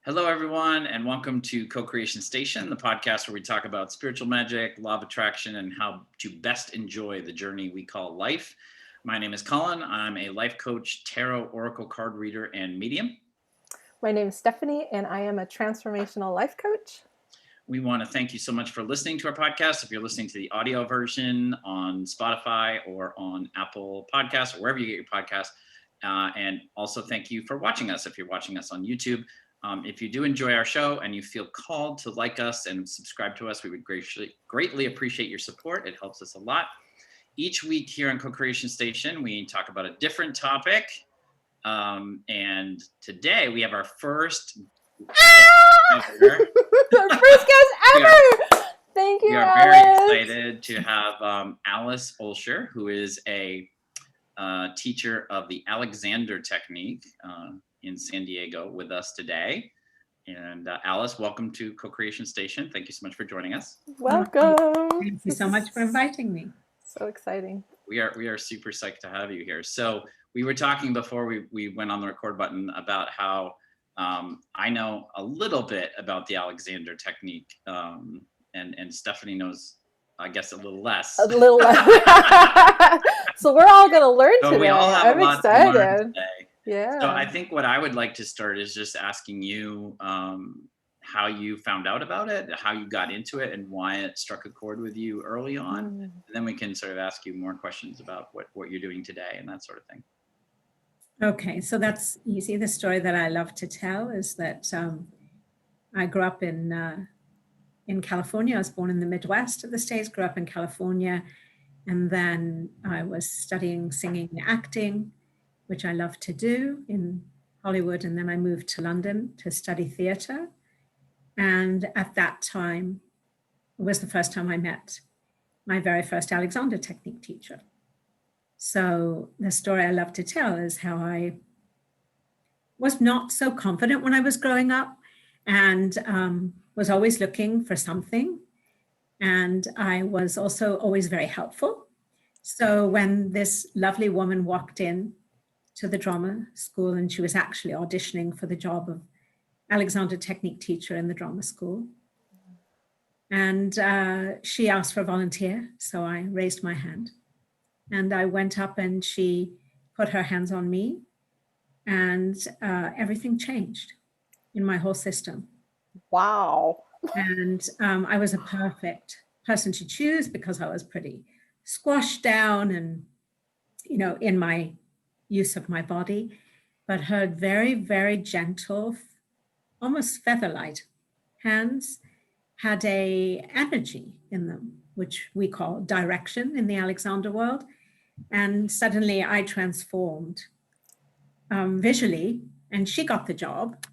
Hello, everyone, and welcome to Co-Creation Station, the podcast where we talk about spiritual magic, law of attraction, and how to best enjoy the journey we call life. My name is Collin. I'm a life coach, tarot, oracle card reader, and medium. My name is Stephanie, and I am a transformational life coach. We want to thank you so much for listening to our podcast. If you're listening to the audio version on Spotify or on Apple Podcasts or wherever you get your podcasts, and also thank you for watching us if you're watching us on YouTube. If you do enjoy our show and you feel called to like us and subscribe to us, we would greatly appreciate your support. It helps us a lot. Each week here on Co-Creation Station, we talk about a different topic. And today we have our first Our first guest ever! Thank you, We are Alice. very excited to have Alice Olsher, who is a teacher of the Alexander technique in San Diego with us today. And Alice, welcome to Co-Creation Station. Thank you so much for joining us. Welcome. Thank you so much for inviting me. So exciting. We are super psyched to have you here. So we were talking before we went on the record button about how I know a little bit about the Alexander technique, and Stephanie knows, I guess, a little less. A little less. So we're all going to learn today. We all have I'm a lot to learn excited. today. Yeah. So I think what I would like to start is just asking you how you found out about it, how you got into it, and why it struck a chord with you early on. And then we can sort of ask you more questions about what you're doing today and that sort of thing. Okay, so that's easy. The story that I love to tell is that I grew up in California. I was born in the Midwest of the States, grew up in California, and then I was studying singing and acting, which I love to do in Hollywood. And then I moved to London to study theater. And at that time was the first time I met my very first Alexander technique teacher. So the story I love to tell is how I was not so confident when I was growing up and was always looking for something. And I was also always very helpful. So when this lovely woman walked in to the drama school, and she was actually auditioning for the job of Alexander technique teacher in the drama school. And she asked for a volunteer. So I raised my hand and I went up and she put her hands on me and everything changed in my whole system. Wow. And I was a perfect person to choose because I was pretty squashed down and, in my use of my body, but her very, very gentle, almost feather-light hands had a energy in them, which we call direction in the Alexander world. And suddenly I transformed visually, and she got the job.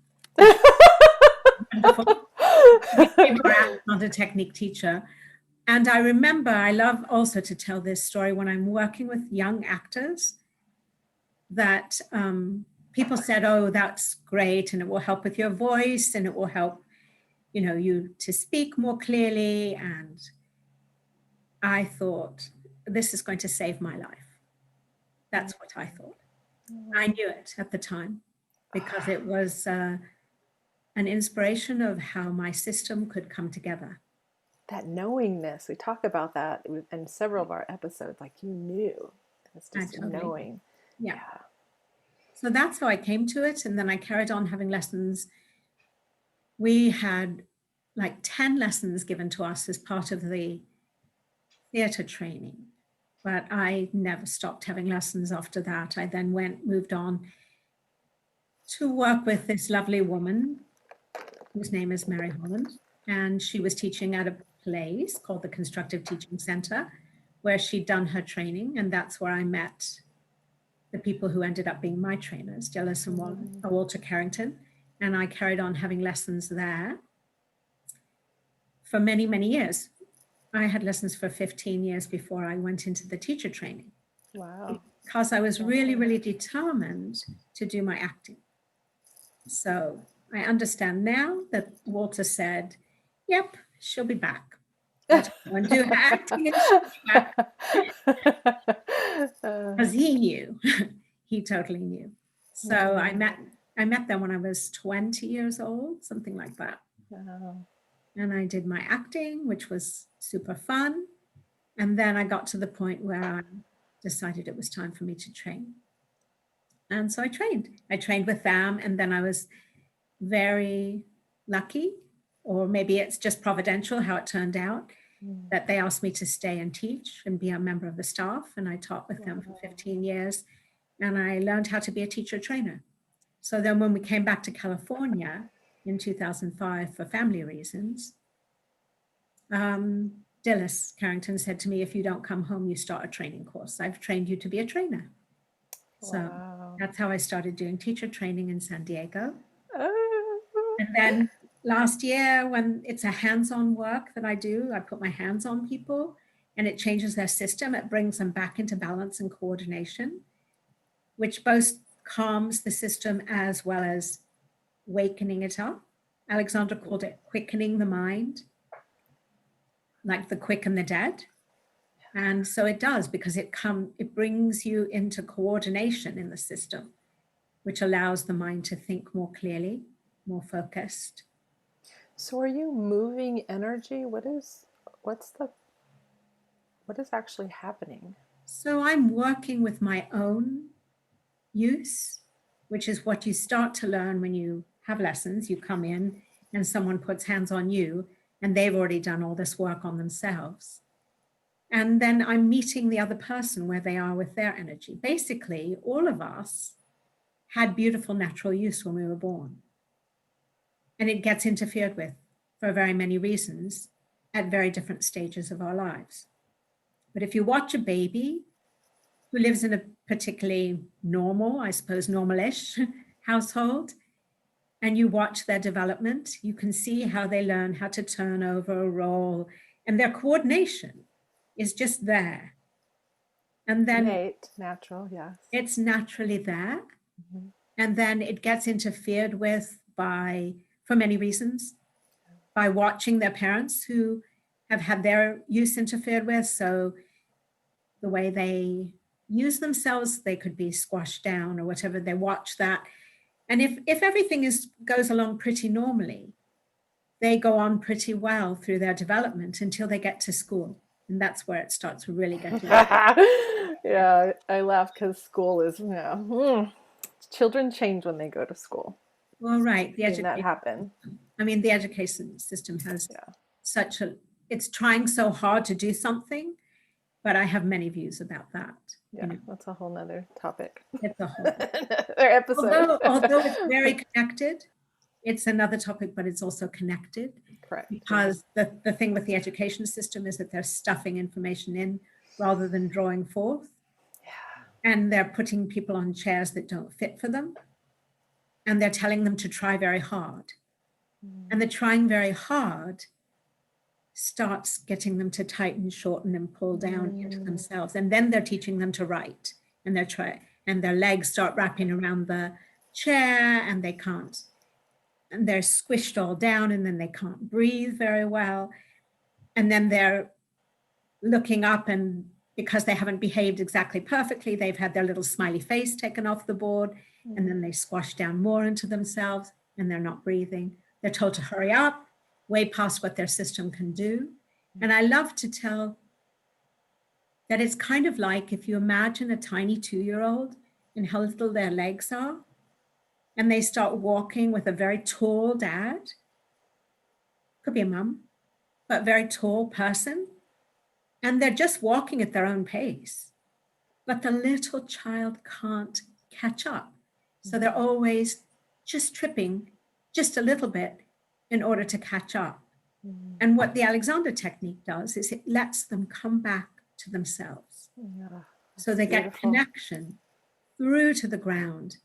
Wonderful. I became her Alexander technique teacher. And I remember, I love also to tell this story when I'm working with young actors, that people said, oh, that's great, and it will help with your voice, and it will help, you to speak more clearly. And I thought, this is going to save my life. That's what I thought. I knew it at the time because it was an inspiration of how my system could come together. That knowingness, we talk about that in several of our episodes, like you knew. It's just knowing. Yeah. So that's how I came to it. And then I carried on having lessons. We had like 10 lessons given to us as part of the theater training, but I never stopped having lessons after that. I then moved on to work with this lovely woman whose name is Mary Holland. And she was teaching at a place called the Constructive Teaching Center, where she'd done her training. And that's where I met the people who ended up being my trainers, Alice and Walter Carrington. And I carried on having lessons there for many, many years. I had lessons for 15 years before I went into the teacher training. Wow. Because I was really, really determined to do my acting. So I understand now that Walter said, yep, she'll be back. And do her acting and she'll be back. Because he knew. He totally knew. So I met I met them when I was 20 years old, something like that. Wow. And I did my acting, which was super fun. And then I got to the point where I decided it was time for me to train. And so I trained. I trained with them, and then I was very lucky, or maybe it's just providential how it turned out, that they asked me to stay and teach and be a member of the staff. And I taught with them for 15 years, and I learned how to be a teacher trainer. So then when we came back to California in 2005 for family reasons, Dilys Carrington said to me, if you don't come home, you start a training course. I've trained you to be a trainer. So Wow. that's how I started doing teacher training in San Diego. Oh. And then last year, when it's a hands-on work that I do, I put my hands on people and it changes their system. It brings them back into balance and coordination, which both calms the system as well as wakening it up. Alexander called it quickening the mind, like the quick and the dead. And so it does, because it brings you into coordination in the system, which allows the mind to think more clearly, more focused. So are you moving energy? What is actually happening? So I'm working with my own use, which is what you start to learn when you have lessons. You come in and someone puts hands on you and they've already done all this work on themselves. And then I'm meeting the other person where they are with their energy. Basically, all of us had beautiful natural use when we were born. And it gets interfered with for very many reasons at very different stages of our lives. But if you watch a baby who lives in a particularly normal, I suppose normal-ish household, and you watch their development, you can see how they learn how to turn over, roll, and their coordination is just there. And then Innate, natural, yes. it's naturally there. Mm-hmm. And then it gets interfered with for many reasons, by watching their parents who have had their use interfered with. So the way they use themselves, they could be squashed down or whatever. They watch that. And if everything goes along pretty normally, they go on pretty well through their development until they get to school. And that's where it starts to really get Yeah, I laugh because school is, children change when they go to school. Well, right. That happen. I mean, the education system has it's trying so hard to do something, but I have many views about that. Yeah, that's a whole nother topic. It's a whole other episode. Although it's very connected, it's another topic, but it's also connected. Correct. Because the thing with the education system is that they're stuffing information in rather than drawing forth. Yeah. And they're putting people on chairs that don't fit for them. And they're telling them to try very hard. And the trying very hard starts getting them to tighten, shorten, and pull down into themselves. And then they're teaching them to write. And their legs start wrapping around the chair, and they can't. And they're squished all down, and then they can't breathe very well. And then they're looking up, and because they haven't behaved exactly perfectly, they've had their little smiley face taken off the board, and then they squash down more into themselves, and they're not breathing. They're told to hurry up, way past what their system can do. And I love to tell that it's kind of like if you imagine a tiny 2-year-old and how little their legs are, and they start walking with a very tall dad, could be a mom, but very tall person, and they're just walking at their own pace, but the little child can't catch up. So they're always just tripping just a little bit in order to catch up. And what the Alexander technique does is it lets them come back to themselves. So they get connection through to the ground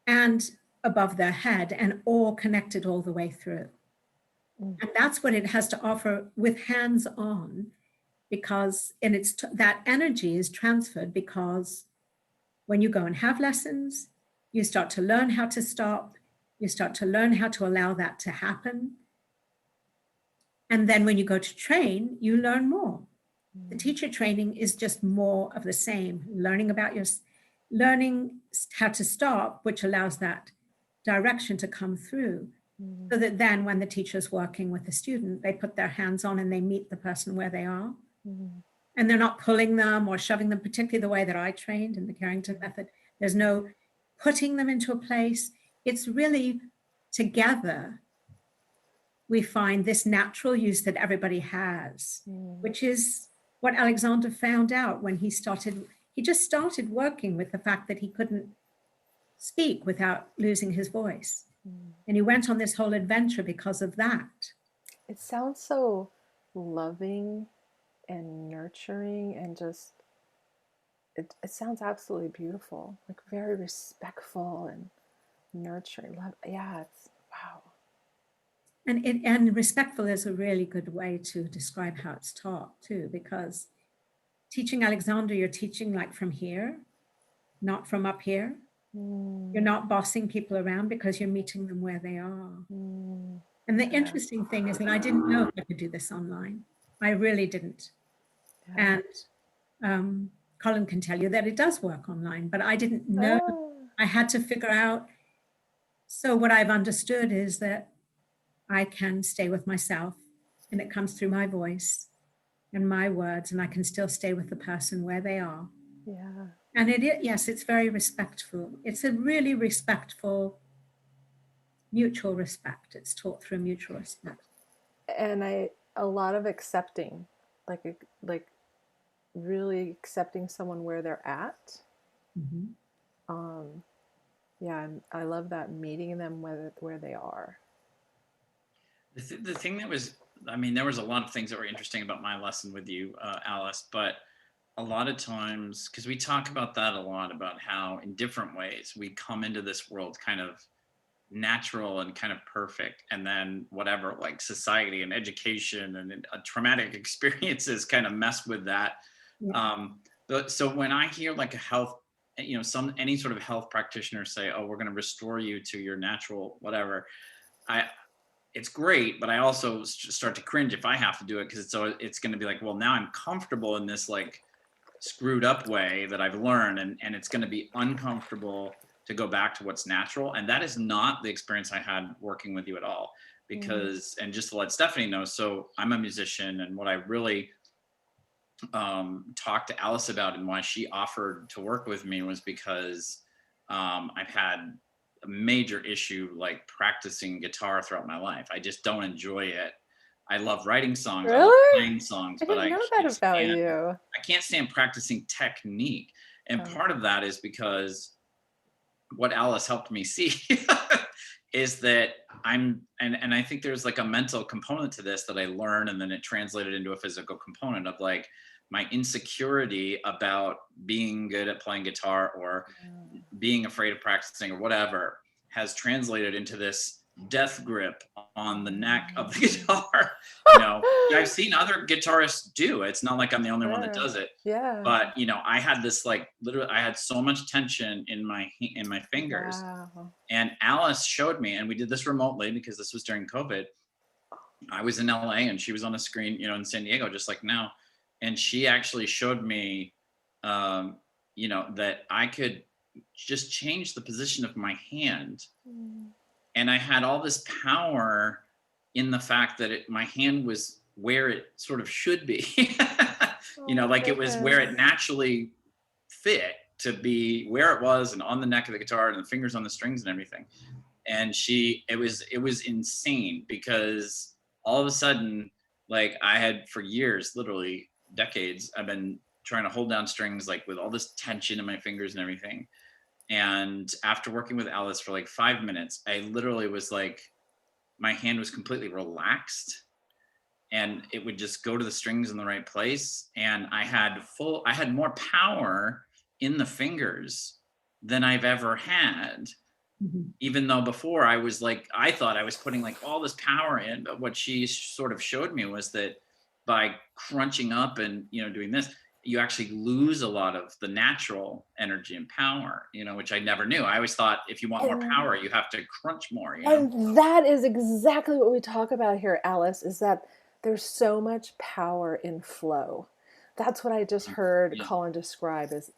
and above their head, and all connected all the way through. And that's what it has to offer with hands-on, because that energy is transferred, because when you go and have lessons, you start to learn how to stop, you start to learn how to allow that to happen. And then when you go to train, you learn more. The teacher training is just more of the same, learning how to stop, which allows that direction to come through, so that then when the teacher's working with the student, they put their hands on and they meet the person where they are. And they're not pulling them or shoving them, particularly the way that I trained in the Carrington method. There's no putting them into a place. It's really together we find this natural use that everybody has, which is what Alexander found out when he just started working with the fact that he couldn't speak without losing his voice. And he went on this whole adventure because of that. It sounds so loving and nurturing, and just, it sounds absolutely beautiful, like very respectful and nurturing. Yeah, it's wow. And respectful is a really good way to describe how it's taught too, because teaching Alexander, you're teaching like from here, not from up here. You're not bossing people around because you're meeting them where they are. And the interesting thing is that I didn't know if I could do this online. I really didn't. And Collin can tell you that it does work online, but I didn't know. I had to figure out. So what I've understood is that I can stay with myself, and it comes through my voice and my words, and I can still stay with the person where they are. Yeah. And yes, it's very respectful. It's a really respectful, mutual respect. It's taught through mutual respect. And a lot of accepting, like really accepting someone where they're at. Yeah, I love that, meeting them where they are. The thing that was, I mean, there was a lot of things that were interesting about my lesson with you, Alice, but a lot of times, because we talk about that a lot, about how in different ways we come into this world kind of natural and kind of perfect, and then whatever, like society and education and traumatic experiences kind of mess with that. So when I hear like a health, any sort of health practitioner say, oh, we're going to restore you to your natural whatever, it's great, but I also start to cringe if I have to do it, because it's going to be like, well, now I'm comfortable in this like screwed up way that I've learned, and it's going to be uncomfortable to go back to what's natural. And that is not the experience I had working with you at all, because and just to let Stephanie know, so I'm a musician, and what I really talked to Alice about and why she offered to work with me was because I've had a major issue like practicing guitar throughout my life. I just don't enjoy it. I love writing songs, I love playing songs, but I can't stand practicing technique. And part of that is because what Alice helped me see is that and I think there's like a mental component to this that I learned, and then it translated into a physical component of like my insecurity about being good at playing guitar or being afraid of practicing or whatever has translated into this death grip on the neck of the guitar. I've seen other guitarists do. It's not like I'm the only one that does it. Yeah. But I had this like literally, I had so much tension in my fingers. Wow. And Alice showed me, and we did this remotely because this was during COVID. I was in LA and she was on a screen, in San Diego, just like now. And she actually showed me, that I could just change the position of my hand. And I had all this power in the fact that my hand was where it sort of should be. It was where it naturally fit to be, where it was, and on the neck of the guitar and the fingers on the strings and everything. And it was insane, because all of a sudden, like I had for years, literally decades, I've been trying to hold down strings like with all this tension in my fingers and everything. And after working with Alice for like 5 minutes, I literally was like, my hand was completely relaxed, and it would just go to the strings in the right place. And I had more power in the fingers than I've ever had. Even though before I was like, I thought I was putting like all this power in, but what she sort of showed me was that by crunching up and, doing this, you actually lose a lot of the natural energy and power, which I never knew. I always thought if you want more power, you have to crunch more. And that is exactly what we talk about here, Alice, is that there's so much power in flow. That's what I just heard Collin describe, as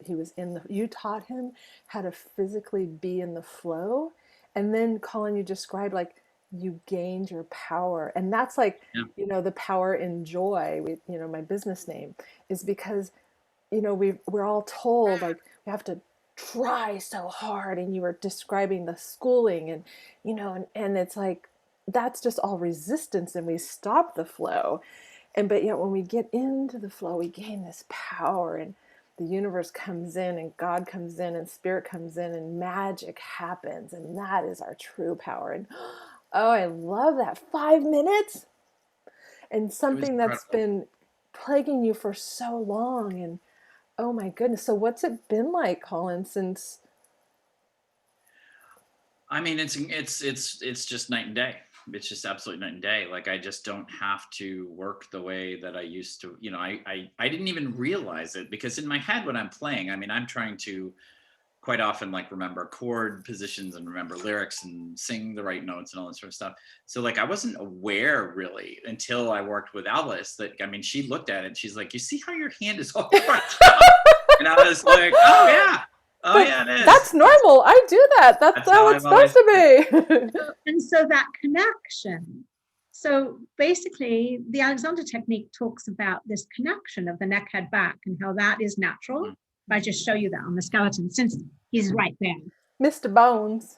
you taught him how to physically be in the flow. And then, Collin, you described like you gained your power. And that's like, Yeah. the power in joy, my business name is because, we're all told like we have to try so hard. And you were describing the schooling and, and it's like, that's just all resistance and we stop the flow. But yet when we get into the flow, we gain this power and the universe comes in and God comes in and spirit comes in and magic happens. And that is our true power. And oh, I love that. 5 minutes and It was something that's incredible. been plaguing you for so long. And oh my goodness. So what's it been like, Collin, since? I mean, it's just night and day. It's just absolutely night and day. Like, I just don't have to work the way that I used to. I didn't even realize it, because in my head when I'm playing, I mean, I'm trying to quite often like remember chord positions and remember lyrics and sing the right notes and all that sort of stuff. So like I wasn't aware really until I worked with Alice that, I mean, she looked at it and she's like, you see how your hand is all crunched up? And I was like, oh yeah. Oh But yeah, it is. that's normal. I do that. That's how how it's I've supposed to be. And so that connection. So basically, the Alexander technique talks about this connection of the neck, head, back, and how that is natural. Mhm. If I just show you that on the skeleton, since he's right there. Mr. Bones.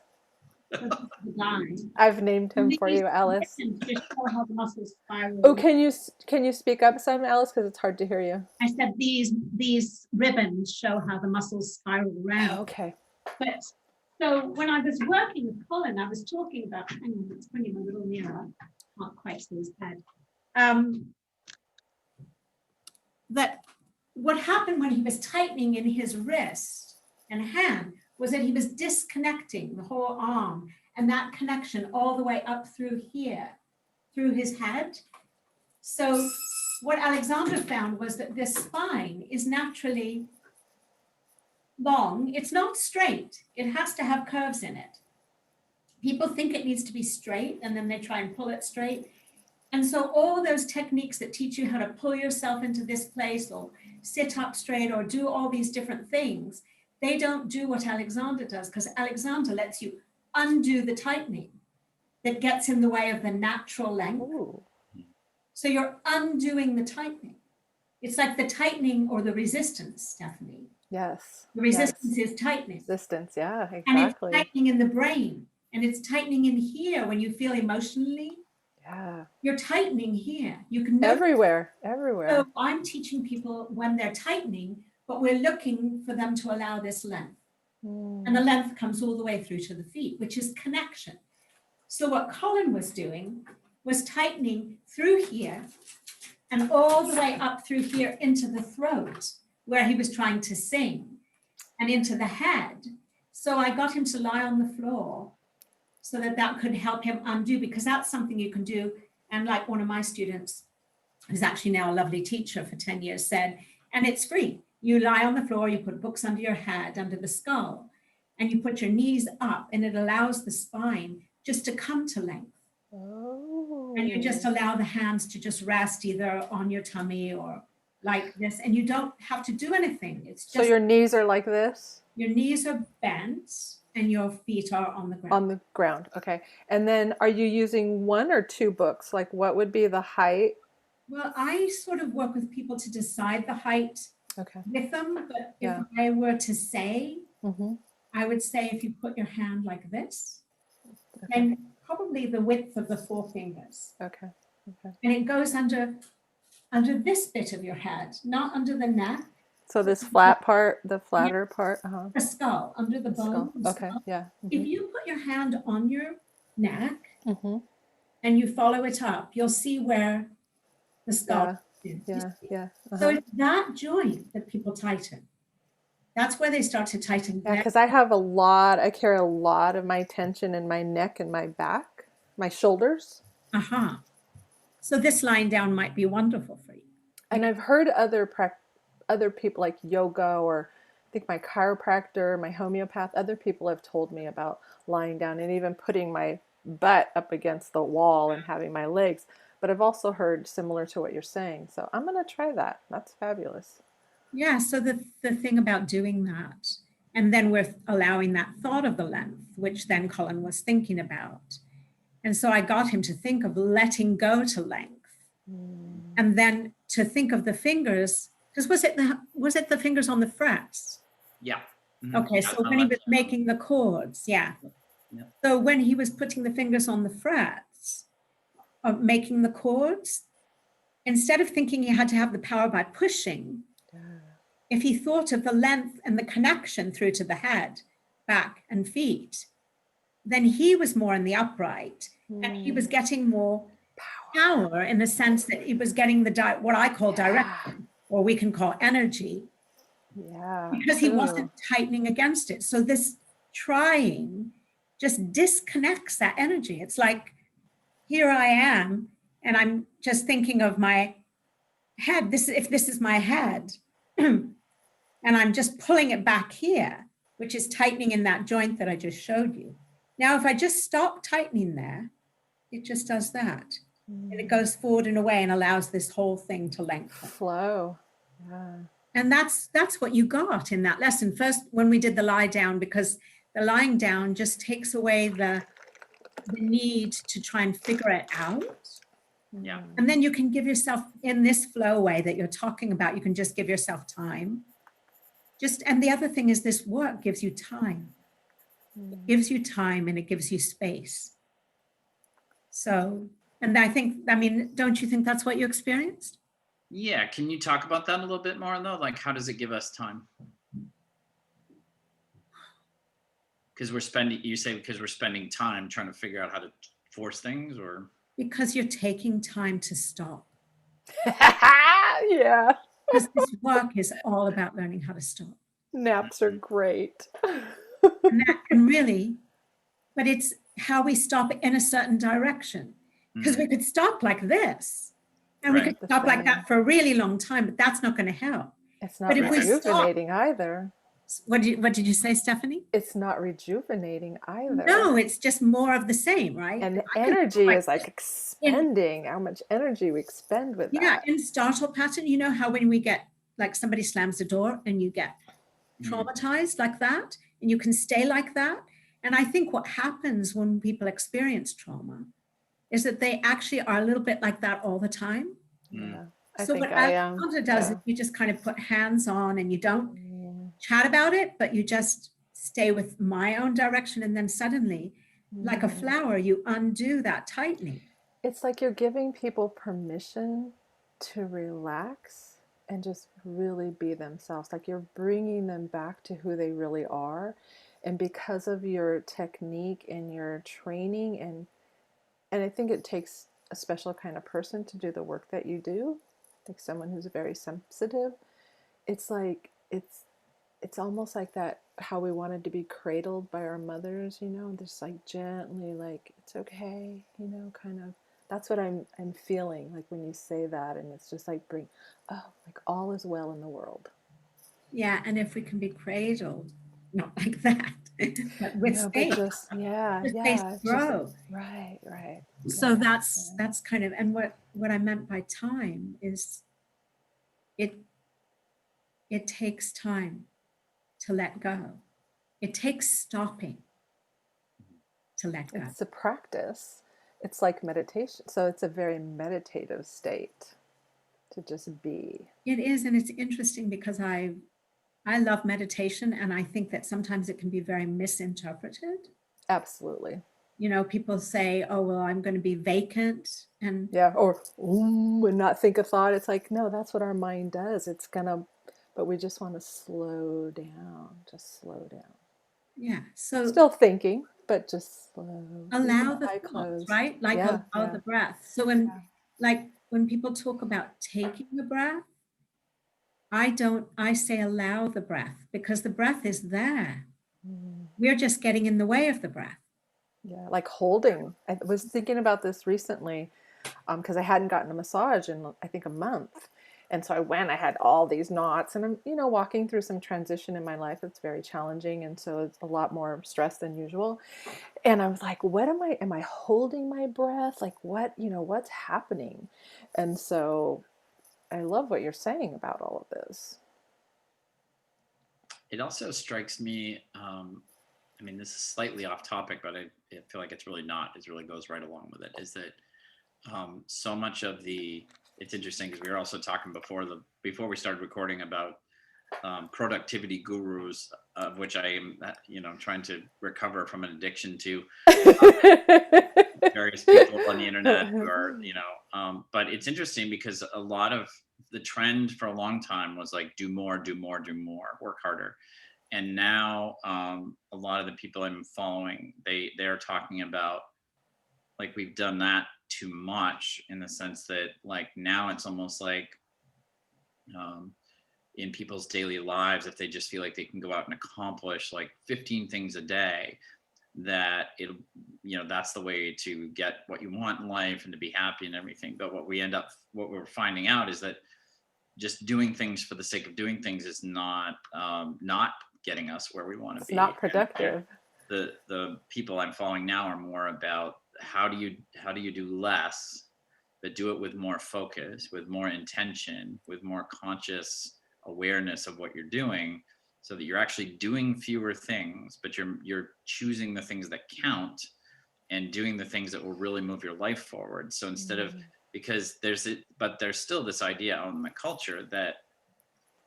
The guy. I've named him for you, Alice. Just show how the muscles spiral. Oh, can you speak up some, Alice? Because it's hard to hear you. I said these ribbons show how the muscles spiral around. Okay. But so when I was working with Collin, I was talking about, hang on, let's bring him a little nearer. Can't quite see his head. That what happened when he was tightening in his wrist and hand was that he was disconnecting the whole arm and that connection all the way up through here, through his head. So what Alexander found was that this spine is naturally long. It's not straight. It has to have curves in it. People think it needs to be straight and then they try and pull it straight. And so all those techniques that teach you how to pull yourself into this place or sit up straight or do all these different things, they don't do what Alexander does, because Alexander lets you undo the tightening that gets in the way of the natural length. Ooh. So you're undoing the tightening. It's like the tightening or the resistance, Stephanie. Yes. The resistance is tightening. Resistance, yeah, exactly. And it's tightening in the brain. And it's tightening in here when you feel emotionally. Yeah. You're tightening here. You can everywhere. So I'm teaching people when they're tightening, but we're looking for them to allow this length. And the length comes all the way through to the feet, which is connection. So what Collin was doing was tightening through here and all the way up through here into the throat, where he was trying to sing, and into the head. So I got him to lie on the floor so that could help him undo, because that's something you can do. And like one of my students, who's actually now a lovely teacher for 10 years, said, and it's free. You lie on the floor, you put books under your head, under the skull, and you put your knees up, and it allows the spine just to come to length. Oh. And you just allow the hands to just rest either on your tummy or like this, and you don't have to do anything. It's just so your knees are like this? Your knees are bent and your feet are on the ground. On the ground, okay. And then are you using 1 or 2 books? Like what would be the height? Well, I sort of work with people to decide the height with them, but if I were to say, I would say if you put your hand like this, then probably the width of the 4 fingers. Okay. And it goes under this bit of your head, not under the neck. So this flat part, the flatter part? The skull, under the bone. Okay, skull. Yeah. If you put your hand on your neck and you follow it up, you'll see where the skull is. Yeah. So it's that joint that people tighten. That's where they start to tighten. Yeah, because I carry a lot of my tension in my neck and my back, my shoulders. So this lying down might be wonderful for you. And I've heard other people like yoga, or I think my chiropractor, my homeopath, other people have told me about lying down and even putting my butt up against the wall and having my legs. But I've also heard similar to what you're saying. So I'm going to try that. That's fabulous. Yeah. So the thing about doing that And then we're allowing that thought of the length, which then Collin was thinking about. And so I got him to think of letting go to length. And then to think of the fingers, because was it the fingers on the frets? Yeah. Okay, Yeah, so when he was making the chords, yeah. Yeah. So when he was putting the fingers on the frets of making the chords, instead of thinking he had to have the power by pushing, if he thought of the length and the connection through to the head, back, and feet, then he was more in the upright, and he was getting more power in the sense that he was getting the what I call direction, or we can call energy, because he wasn't tightening against it. So this trying just disconnects that energy. It's like, here I am, and I'm just thinking of my head. If this is my head, and I'm just pulling it back here, which is tightening in that joint that I just showed you. Now, if I just stop tightening there, it just does that. And it goes forward and away and allows this whole thing to lengthen. Flow. Yeah. And that's what you got in that lesson. First, when we did the lie down, because the lying down just takes away the need to try and figure it out. Yeah. And then you can give yourself, in this flow way that you're talking about, you can just give yourself time. And the other thing is, this work gives you time. It gives you time and it gives you space. So, and I mean, don't you think that's what you experienced? Yeah. Can you talk about that a little bit more, though? Like, how does it give us time? Because we're spending time trying to figure out how to force things, or? Because you're taking time to stop. Yeah. Because this work is all about learning how to stop. Naps are great. and really, but it's how we stop in a certain direction. Because we could stop like this, and we could stop like that for a really long time, but that's not going to help. It's not rejuvenating either. What did you say, Stephanie? It's not rejuvenating either. No, it's just more of the same, right? And the energy is like expending, how much energy we expend with that. Yeah, in startle pattern, you know how when we get, like, somebody slams the door and you get traumatized like that, and you can stay like that. And I think what happens when people experience trauma is that they actually are a little bit like that all the time. Yeah. So what Alexandra does is you just kind of put hands on, and you don't chat about it, but you just stay with my own direction. And then suddenly, like a flower, you undo that tightening. It's like you're giving people permission to relax and just really be themselves. Like you're bringing them back to who they really are. And because of your technique and your training, and I think it takes a special kind of person to do the work that you do, like someone who's very sensitive. It's like, it's almost like that, how we wanted to be cradled by our mothers, you know, just like gently, like, it's okay, you know, kind of. That's what I'm feeling like when you say that. And it's just like like all is well in the world. Yeah. And if we can be cradled, not like that, but with space. Space grow. Right. So that's kind of, and what I meant by time is it takes time to let go. It takes stopping to let go. It's a practice. It's like meditation. So it's a very meditative state to just be. It is. And it's interesting because I love meditation, and I think that sometimes it can be very misinterpreted. Absolutely. You know, people say, oh, well, I'm going to be vacant. And or and not think a thought. It's like, no, that's what our mind does. It's gonna, but we just want to slow down, just slow down. Yeah. So still thinking, but just slow. Allow the thoughts, right? Like allow the breath. So when people talk about taking the breath, I say allow the breath, because the breath is there. We're just getting in the way of the breath. Yeah, like holding. I was thinking about this recently because I hadn't gotten a massage in, I think, a month. And so I had all these knots, and I'm, walking through some transition in my life. It's very challenging. And so it's a lot more stress than usual. And I was like, am I holding my breath? Like what's happening? And so I love what you're saying about all of this. it also strikes me, I mean, this is slightly off topic, but I feel like it's really not. It really goes right along with it. Is that so much of the? It's interesting because we were also talking before we started recording about productivity gurus, of which I am, trying to recover from an addiction to various people on the internet who are, but it's interesting because a lot of the trend for a long time was like do more, do more, do more, work harder. And now a lot of the people I'm following, they're talking about like we've done that too much, in the sense that like now it's almost like in people's daily lives, if they just feel like they can go out and accomplish like 15 things a day, that that's the way to get what you want in life and to be happy and everything. But what we're finding out is that just doing things for the sake of doing things is not getting us where we want to be. It's not productive. The people I'm following now are more about how do you do less, but do it with more focus, with more intention, with more conscious awareness of what you're doing, so that you're actually doing fewer things, but you're choosing the things that count and doing the things that will really move your life forward. So instead of, because there's still this idea out in the culture that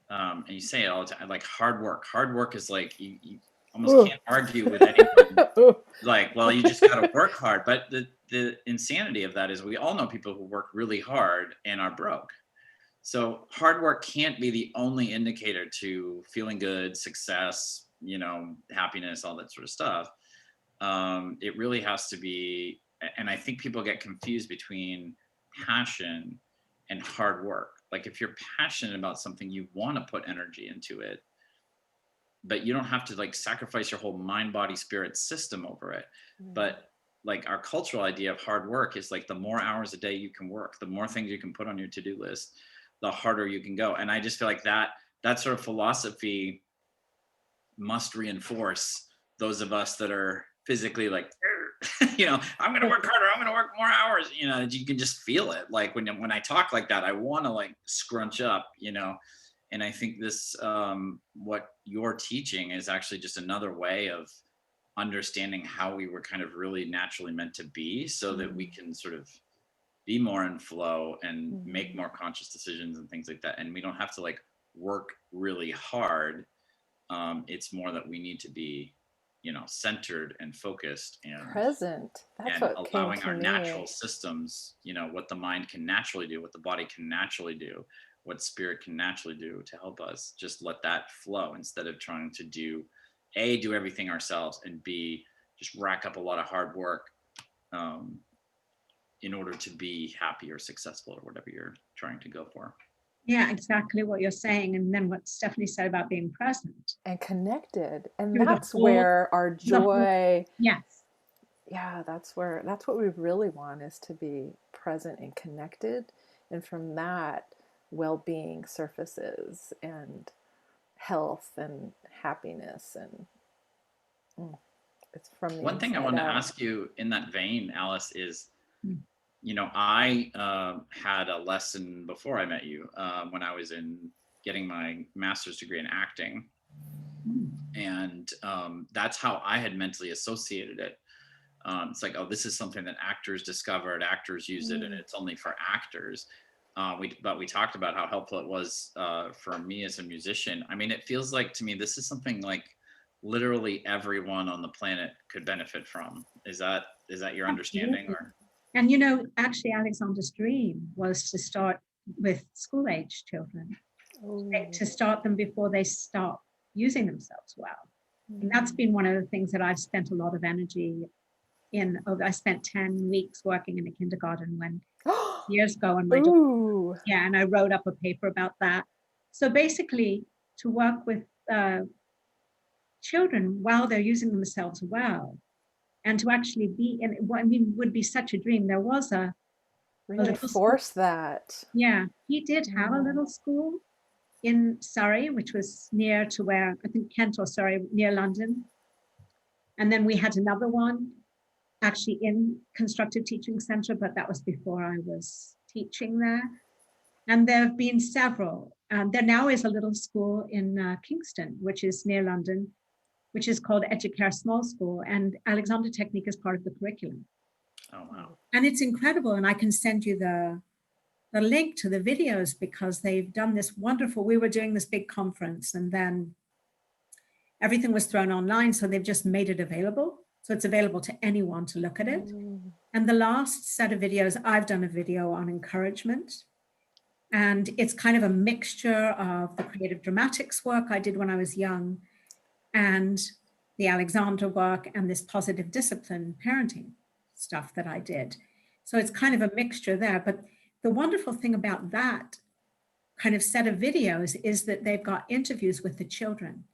and you say it all the time, like hard work is like you almost can't argue with anyone. Like, well, you just got to work hard. But the insanity of that is we all know people who work really hard and are broke. So hard work can't be the only indicator to feeling good, success, happiness, all that sort of stuff. It really has to be, and I think people get confused between passion and hard work. Like if you're passionate about something, you want to put energy into it, but you don't have to like sacrifice your whole mind, body, spirit system over it. But like our cultural idea of hard work is like the more hours a day you can work, the more things you can put on your to-do list, the harder you can go. And I just feel like that sort of philosophy must reinforce those of us that are physically like, I'm going to work harder, I'm going to work more hours, you can just feel it. Like when I talk like that, I want to like scrunch up, and I think this, what you're teaching is actually just another way of understanding how we were kind of really naturally meant to be, so that we can sort of be more in flow and make more conscious decisions and things like that. And we don't have to like work really hard. It's more that we need to be, centered and focused and present. That's and what allowing came to our me. natural systems, what the mind can naturally do, what the body can naturally do, what spirit can naturally do to help us just let that flow, instead of trying to do everything ourselves, and B, just rack up a lot of hard work in order to be happy or successful or whatever you're trying to go for. Yeah, exactly what you're saying. And then what Stephanie said about being present and connected. And through the that's whole- where our joy, yes, that's what we really want, is to be present and connected. And from that, well-being surfaces, and health and happiness, and it's from the One thing I inside wanted to out. ask you in that vein, Alice, is I had a lesson before I met you when I was getting my master's degree in acting. And that's how I had mentally associated it. It's like, oh, this is something that actors discovered, actors use it, and it's only for actors. But we talked about how helpful it was for me as a musician. I mean, it feels like to me, this is something like literally everyone on the planet could benefit from. Is that your understanding? Or? And actually Alexander's dream was to start with school age children, to start them before they start using themselves well. And that's been one of the things that I've spent a lot of energy in. I spent 10 weeks working in a kindergarten years ago, and and I wrote up a paper about that. So basically, to work with children while they're using themselves well, and to actually be in, would be such a dream. There was a reinforce that. Yeah, he did have a little school in Surrey, which was near to where, I think Kent or Surrey, near London. And then we had another one actually in Constructive Teaching Centre, but that was before I was teaching there. And there have been several. There now is a little school in Kingston, which is near London, which is called Educare Small School. And Alexander Technique is part of the curriculum. Oh, wow. And it's incredible. And I can send you the link to the videos because they've done this wonderful, we were doing this big conference and then everything was thrown online. So they've just made it available. So it's available to anyone to look at it. And the last set of videos, I've done a video on encouragement. And it's kind of a mixture of the creative dramatics work I did when I was young and the Alexander work and this positive discipline parenting stuff that I did. So it's kind of a mixture there. But the wonderful thing about that kind of set of videos is that they've got interviews with the children.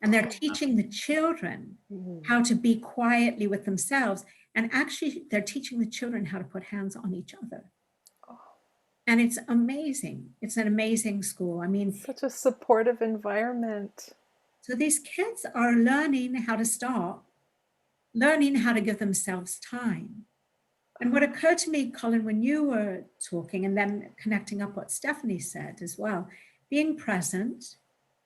And they're teaching the children how to be quietly with themselves. And actually, they're teaching the children how to put hands on each other. And it's amazing. It's an amazing school. I mean, such a supportive environment. So these kids are learning how to stop, learning how to give themselves time. And what occurred to me, Collin, when you were talking and then connecting up what Stephanie said as well, being present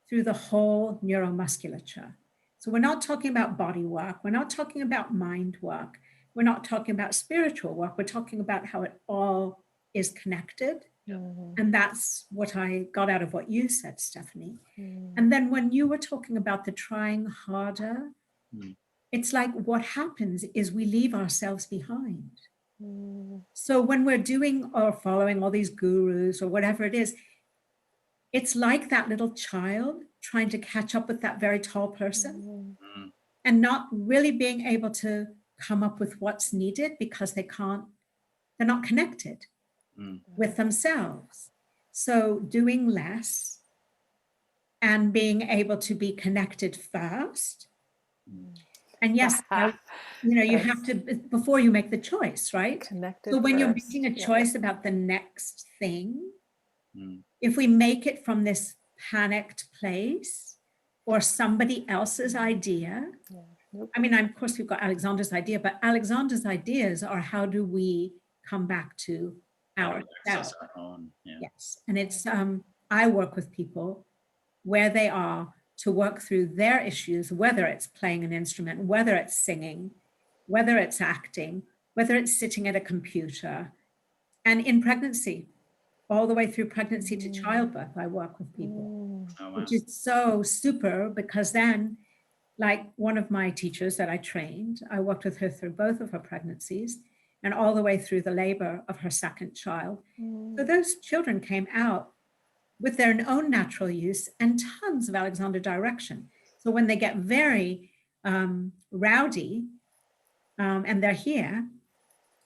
through the whole neuromusculature. So we're not talking about body work. We're not talking about mind work. We're not talking about spiritual work. We're talking about how it all is connected. And that's what I got out of what you said, Stephanie. And then when you were talking about the trying harder, it's like what happens is we leave ourselves behind. So when we're doing or following all these gurus or whatever it is, it's like that little child trying to catch up with that very tall person and not really being able to come up with what's needed because they're not connected with themselves. So doing less and being able to be connected first. And yes, you have to, before you make the choice, right? Connected so when you're first. making a choice about the next thing, if we make it from this panicked place or somebody else's idea, I mean, of course, we've got Alexander's idea, but Alexander's ideas are how do we come back to ourselves? Our own. Yes. And it's, I work with people where they are to work through their issues, whether it's playing an instrument, whether it's singing, whether it's acting, whether it's sitting at a computer, and in pregnancy, all the way through pregnancy to childbirth, I work with people, which is so super because then, like one of my teachers that I trained, I worked with her through both of her pregnancies and all the way through the labor of her second child. So those children came out with their own natural use and tons of Alexander direction. So when they get very rowdy and they're here,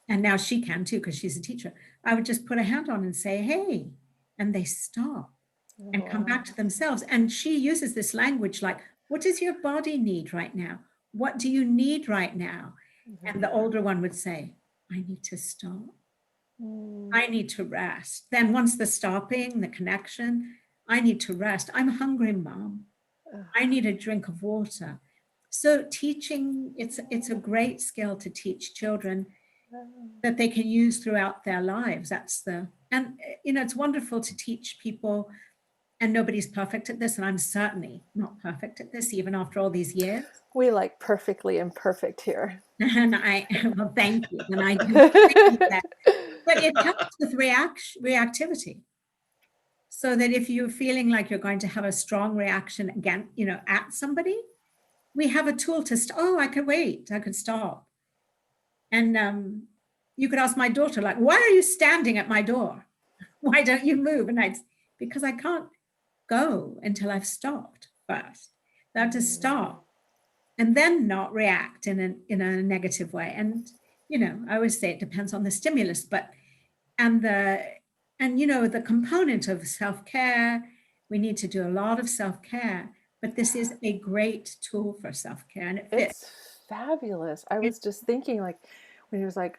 and now she can too, because she's a teacher, I would just put a hand on and say, hey, and they stop and come back to themselves. And she uses this language like, what does your body need right now? What do you need right now? And the older one would say, I need to stop. I need to rest. Then once the stopping, the connection, I need to rest. I'm hungry, Mom. I need a drink of water. So teaching, it's a great skill to teach children that they can use throughout their lives. And it's wonderful to teach people, and nobody's perfect at this, and I'm certainly not perfect at this, even after all these years. We like perfectly imperfect here. And well, thank you. And I do that. But it helps with reactivity. So that if you're feeling like you're going to have a strong reaction again, at somebody, we have a tool to, I could wait, I could stop. And you could ask my daughter, like, why are you standing at my door? Why don't you move? And because I can't go until I've stopped first. I have to stop and then not react in a negative way. And, I always say it depends on the stimulus, and the component of self-care, we need to do a lot of self-care, but this is a great tool for self-care and it fits. It's fabulous. I was just thinking, like, when he was like,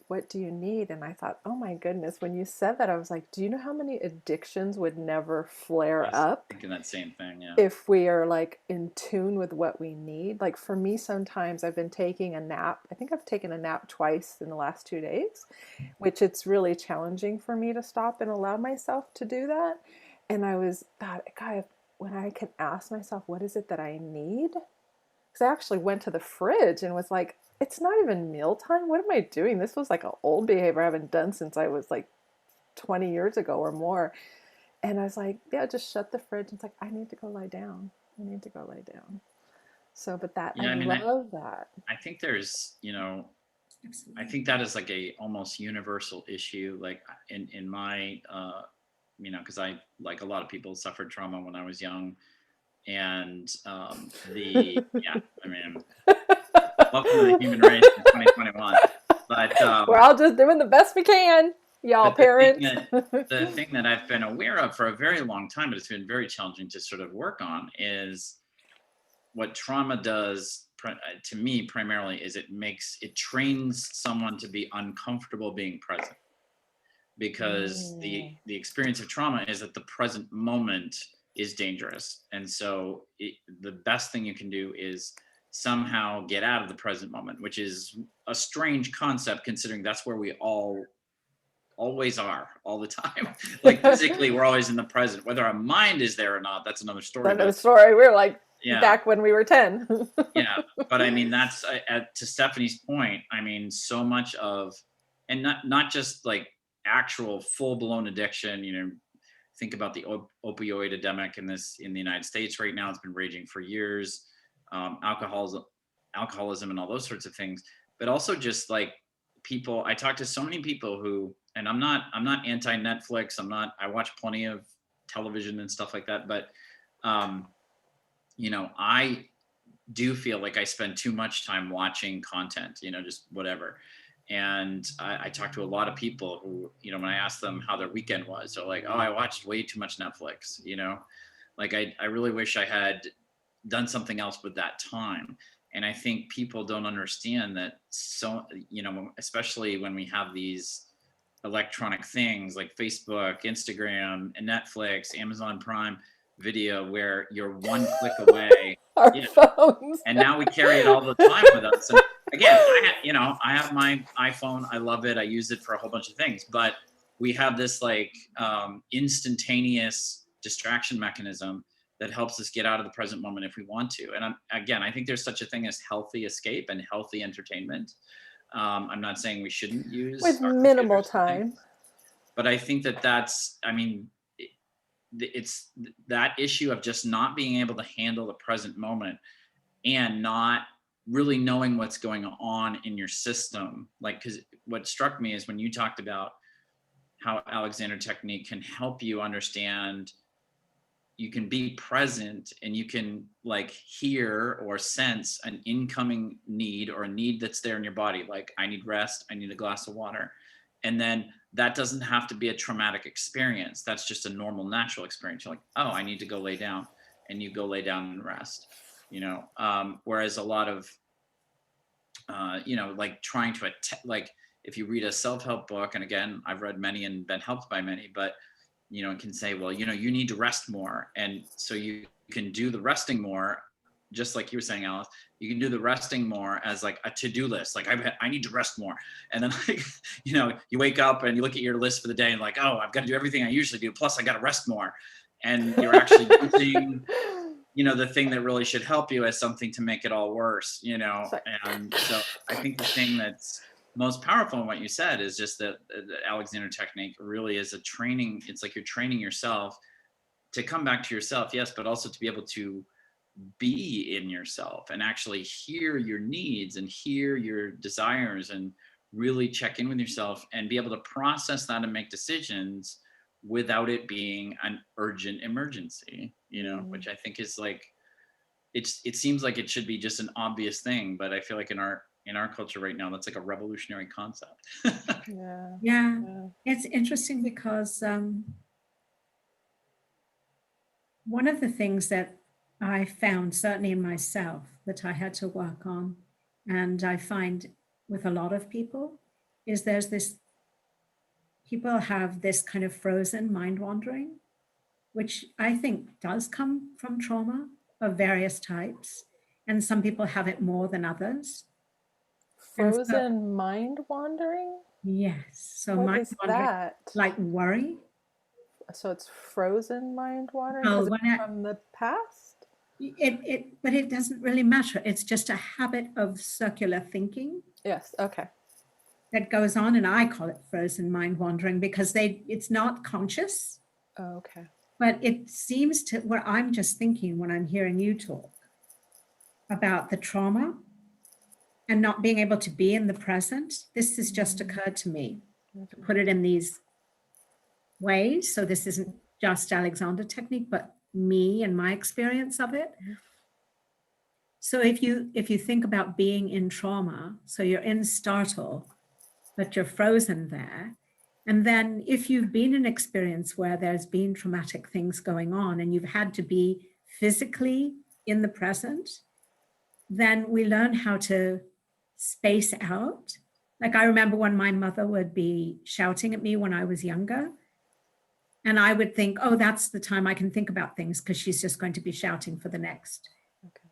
what do you need? And I thought, oh my goodness, when you said that, I was like, do you know how many addictions would never I flare was up thinking that same thing. Yeah. if we are like in tune with what we need? Like for me, sometimes I've been taking a nap. I think I've taken a nap twice in the last 2 days, which it's really challenging for me to stop and allow myself to do that. And I was thought, God, when I can ask myself, what is it that I need? Because I actually went to the fridge and was like, it's not even mealtime. What am I doing? This was like an old behavior I haven't done since I was like 20 years ago or more. And I was like, yeah, just shut the fridge. It's like, I need to go lie down. I need to go lie down. So, but that, I Yeah. I mean, love that. I think there's, I think that is like a almost universal issue. Like in my, because I, like a lot of people, suffered trauma when I was young, and yeah, I mean, welcome to the human race in 2021. But We're all just doing the best we can, y'all, but parents. the thing that I've been aware of for a very long time, but it's been very challenging to sort of work on, is what trauma does to me primarily is it trains someone to be uncomfortable being present, because the experience of trauma is that the present moment is dangerous, and so the best thing you can do is somehow get out of the present moment, which is a strange concept considering that's where we always are all the time. Like physically we're always in the present. Whether our mind is there or not, that's another story. Another story. We were like, yeah, back when we were 10. yeah, but I mean, that's to Stephanie's point. I mean, so much of, and not just like actual full-blown addiction. Think about the opioid epidemic in the United States right now. It's been raging for years. Alcoholism and all those sorts of things, but also just like people. I talk to so many people who, and I'm not anti-Netflix. I watch plenty of television and stuff like that, but I do feel like I spend too much time watching content, just whatever. And I talk to a lot of people who, when I ask them how their weekend was, they're like, oh, I watched way too much Netflix, like I really wish I had done something else with that time. And I think people don't understand that. So, especially when we have these electronic things like Facebook, Instagram, and Netflix, Amazon Prime Video, where you're one click away. Our phones. And now we carry it all the time with us. And again, I have my iPhone. I love it. I use it for a whole bunch of things. But we have this like instantaneous distraction mechanism that helps us get out of the present moment if we want to. And I think there's such a thing as healthy escape and healthy entertainment. I'm not saying we shouldn't use with minimal time, but I think that's, it's that issue of just not being able to handle the present moment and not really knowing what's going on in your system. Like, because what struck me is when you talked about how Alexander Technique can help you understand, you can be present and you can like hear or sense an incoming need or a need that's there in your body. Like, I need rest, I need a glass of water. And then that doesn't have to be a traumatic experience. That's just a normal, natural experience. You're like, oh, I need to go lay down, and you go lay down and rest, whereas a lot of, like trying to, like if you read a self-help book, and again, I've read many and been helped by many, but, it can say, well, you need to rest more. And so you can do the resting more, just like you were saying, Alice, you can do the resting more as like a to-do list. Like I need to rest more. And then like, you wake up and you look at your list for the day and like, oh, I've got to do everything I usually do. Plus I got to rest more. And you're actually using, the thing that really should help you as something to make it all worse, And so I think the thing that's most powerful in what you said is just that the Alexander Technique really is a training. It's like you're training yourself to come back to yourself, yes, but also to be able to be in yourself and actually hear your needs and hear your desires and really check in with yourself and be able to process that and make decisions without it being an urgent emergency, which I think is like, it seems like it should be just an obvious thing, but I feel like in our culture right now, that's like a revolutionary concept. Yeah. It's interesting because one of the things that I found, certainly in myself, that I had to work on, and I find with a lot of people, is people have this kind of frozen mind wandering, which I think does come from trauma of various types. And some people have it more than others. And so, Frozen mind wandering? yes. So What mind is wandering, that? like worry. So it's frozen mind wandering Well, because it's from the past? but it doesn't really matter. It's just a habit of circular thinking Yes, okay. that goes on, and I call it frozen mind wandering because it's not conscious, Oh, okay. but it seems to where I'm just thinking when I'm hearing you talk about the trauma and not being able to be in the present. This has just occurred to me to put it in these ways. So this isn't just Alexander technique, but me and my experience of it. So if you think about being in trauma, so you're in startle, but you're frozen there. And then if you've been in an experience where there's been traumatic things going on and you've had to be physically in the present, then we learn how to space out. Like I remember when my mother would be shouting at me when I was younger. And I would think, oh, that's the time I can think about things because she's just going to be shouting for the next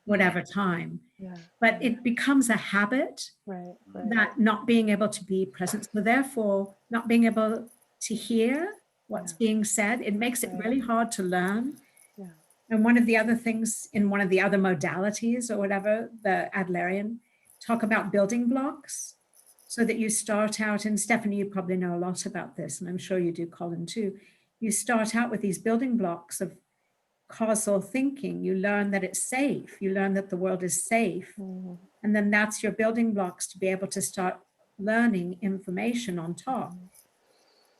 whatever time. Yeah. But it becomes a habit, Right. that not being able to be present. So therefore, not being able to hear what's being said, it makes it really hard to learn. Yeah. And one of the other things in one of the other modalities or whatever, the Adlerian, talk about building blocks so that you start out, and Stephanie, you probably know a lot about this, and I'm sure you do, Collin, too. You start out with these building blocks of causal thinking. You learn that it's safe. You learn that the world is safe. And then that's your building blocks to be able to start learning information on top.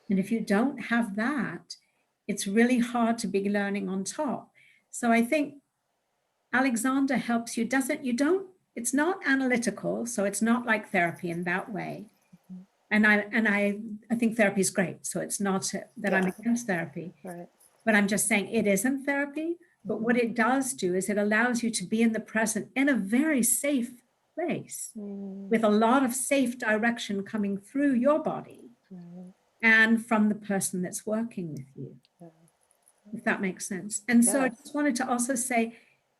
And if you don't have that, it's really hard to be learning on top. So I think Alexander helps you, it's not analytical, so it's not like therapy in that way. And I think therapy is great. So it's not that I'm against therapy. Right. But I'm just saying it isn't therapy. But what it does do is it allows you to be in the present in a very safe place with a lot of safe direction coming through your body and from the person that's working with you, if that makes sense. And so I just wanted to also say,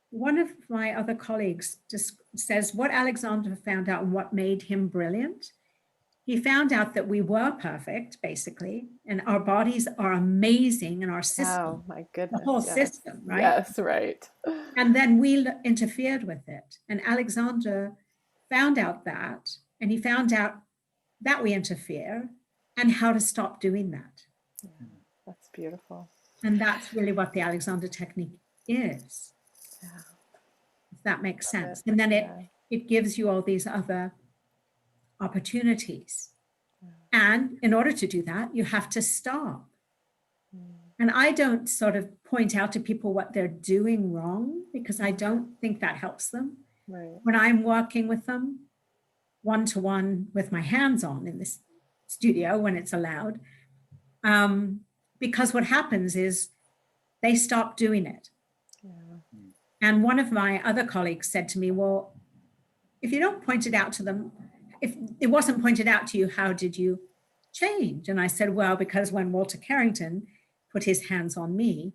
one of my other colleagues just says what Alexander found out and what made him brilliant. He found out that we were perfect, basically, and our bodies are amazing and our system. Oh, my goodness. The whole system, right? Yes, right. And then we interfered with it. And Alexander found out that, and he found out that we interfere and how to stop doing that. Yeah, that's beautiful. And that's really what the Alexander technique is. Yeah. If that makes sense. And then it gives you all these other opportunities. And in order to do that, you have to stop. And I don't sort of point out to people what they're doing wrong because I don't think that helps them. Right. When I'm working with them one-to-one with my hands on in this studio when it's allowed, because what happens is they stop doing it. Yeah. And one of my other colleagues said to me, well, if you don't point it out to them, if it wasn't pointed out to you, how did you change? And I said, well, because when Walter Carrington put his hands on me,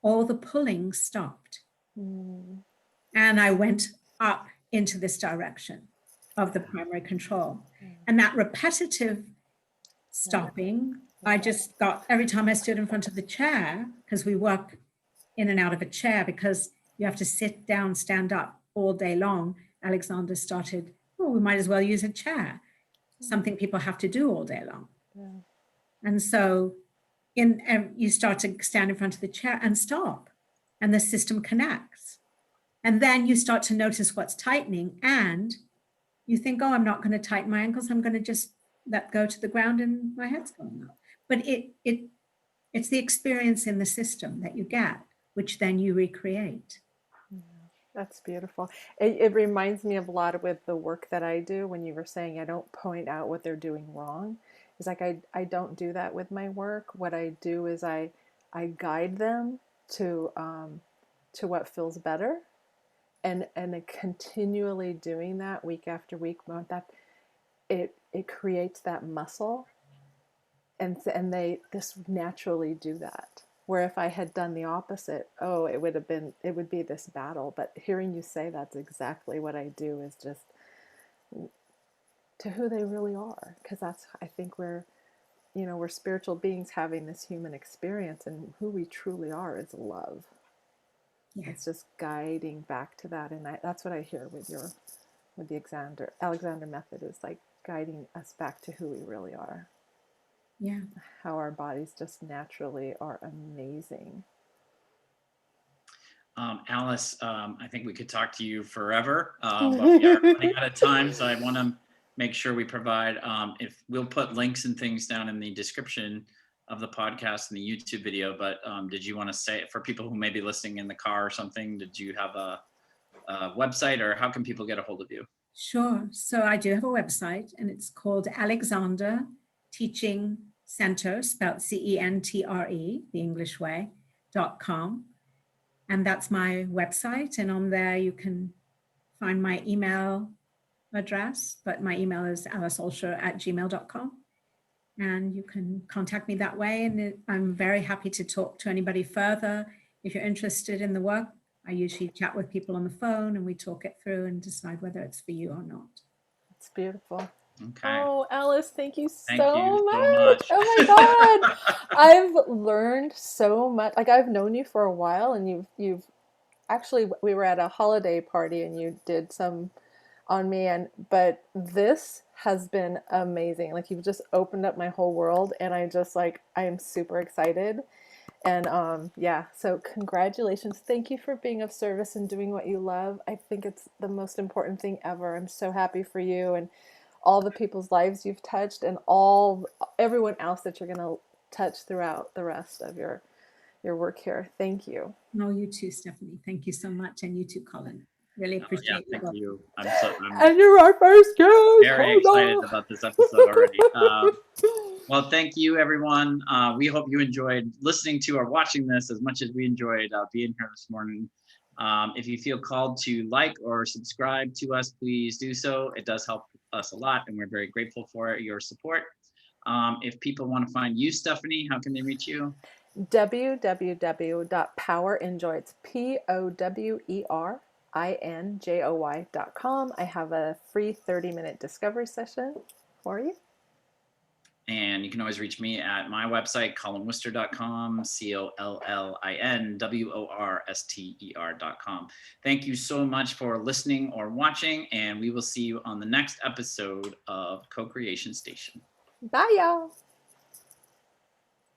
all the pulling stopped. And I went up into this direction of the primary control. And that repetitive stopping, I just got, every time I stood in front of the chair, because we work in and out of a chair, because you have to sit down, stand up all day long, Alexander started, oh, we might as well use a chair, something people have to do all day long. And so you start to stand in front of the chair and stop, and the system connects. And then you start to notice what's tightening, and you think, oh, I'm not going to tighten my ankles. I'm going to just let go to the ground and my head's going up. But it's the experience in the system that you get, which then you recreate. That's beautiful. It reminds me of a lot with the work that I do. When you were saying I don't point out what they're doing wrong, it's like I don't do that with my work. What I do is I guide them to what feels better, and continually doing that week after week, month after, it creates that muscle, and they just naturally do that. Where if I had done the opposite, oh, it would be this battle. But hearing you say that's exactly what I do, is just to who they really are, because that's, I think we're spiritual beings having this human experience, and who we truly are is love. Yeah. It's just guiding back to that, and that's what I hear with the Alexander method, is like guiding us back to who we really are. Yeah. How our bodies just naturally are amazing. Alice, I think we could talk to you forever, but we are running out of time. So I want to make sure we provide, if we'll put links and things down in the description of the podcast and the YouTube video, but did you want to say it for people who may be listening in the car or something? Did you have a website, or how can people get a hold of you? Sure. So I do have a website, and it's called Alexander Teaching Center, spelled CENTRE, the English way, .com. And that's my website. And on there you can find my email address, but my email is aliceolsher@gmail.com. And you can contact me that way. And I'm very happy to talk to anybody further. If you're interested in the work, I usually chat with people on the phone, and we talk it through and decide whether it's for you or not. It's beautiful. Okay. Oh, Alice, thank you Thank you so so much. Oh my God. I've learned so much. Like, I've known you for a while, and you've actually, we were at a holiday party and you did some on me, but this has been amazing. Like, you've just opened up my whole world, and I am super excited. And yeah, so congratulations. Thank you for being of service and doing what you love. I think it's the most important thing ever. I'm so happy for you and all the people's lives you've touched, and everyone else that you're going to touch throughout the rest of your work here. Thank you. No, you too, Stephanie. Thank you so much. And you too, Collin. Really appreciate Thank it. you. And you're our first guest. Very excited about this episode already. Well, thank you, everyone. We hope you enjoyed listening to or watching this as much as we enjoyed being here this morning. If you feel called to like or subscribe to us, please do so. It does help us a lot, and we're very grateful for your support. If people want to find you, Stephanie, how can they reach you? www.powerenjoy. It's POWERINJOY.com. I have a free 30-minute discovery session for you. And you can always reach me at my website, collinworster.com, COLLINWORSTER.com. Thank you so much for listening or watching, and we will see you on the next episode of Co-Creation Station. Bye, y'all.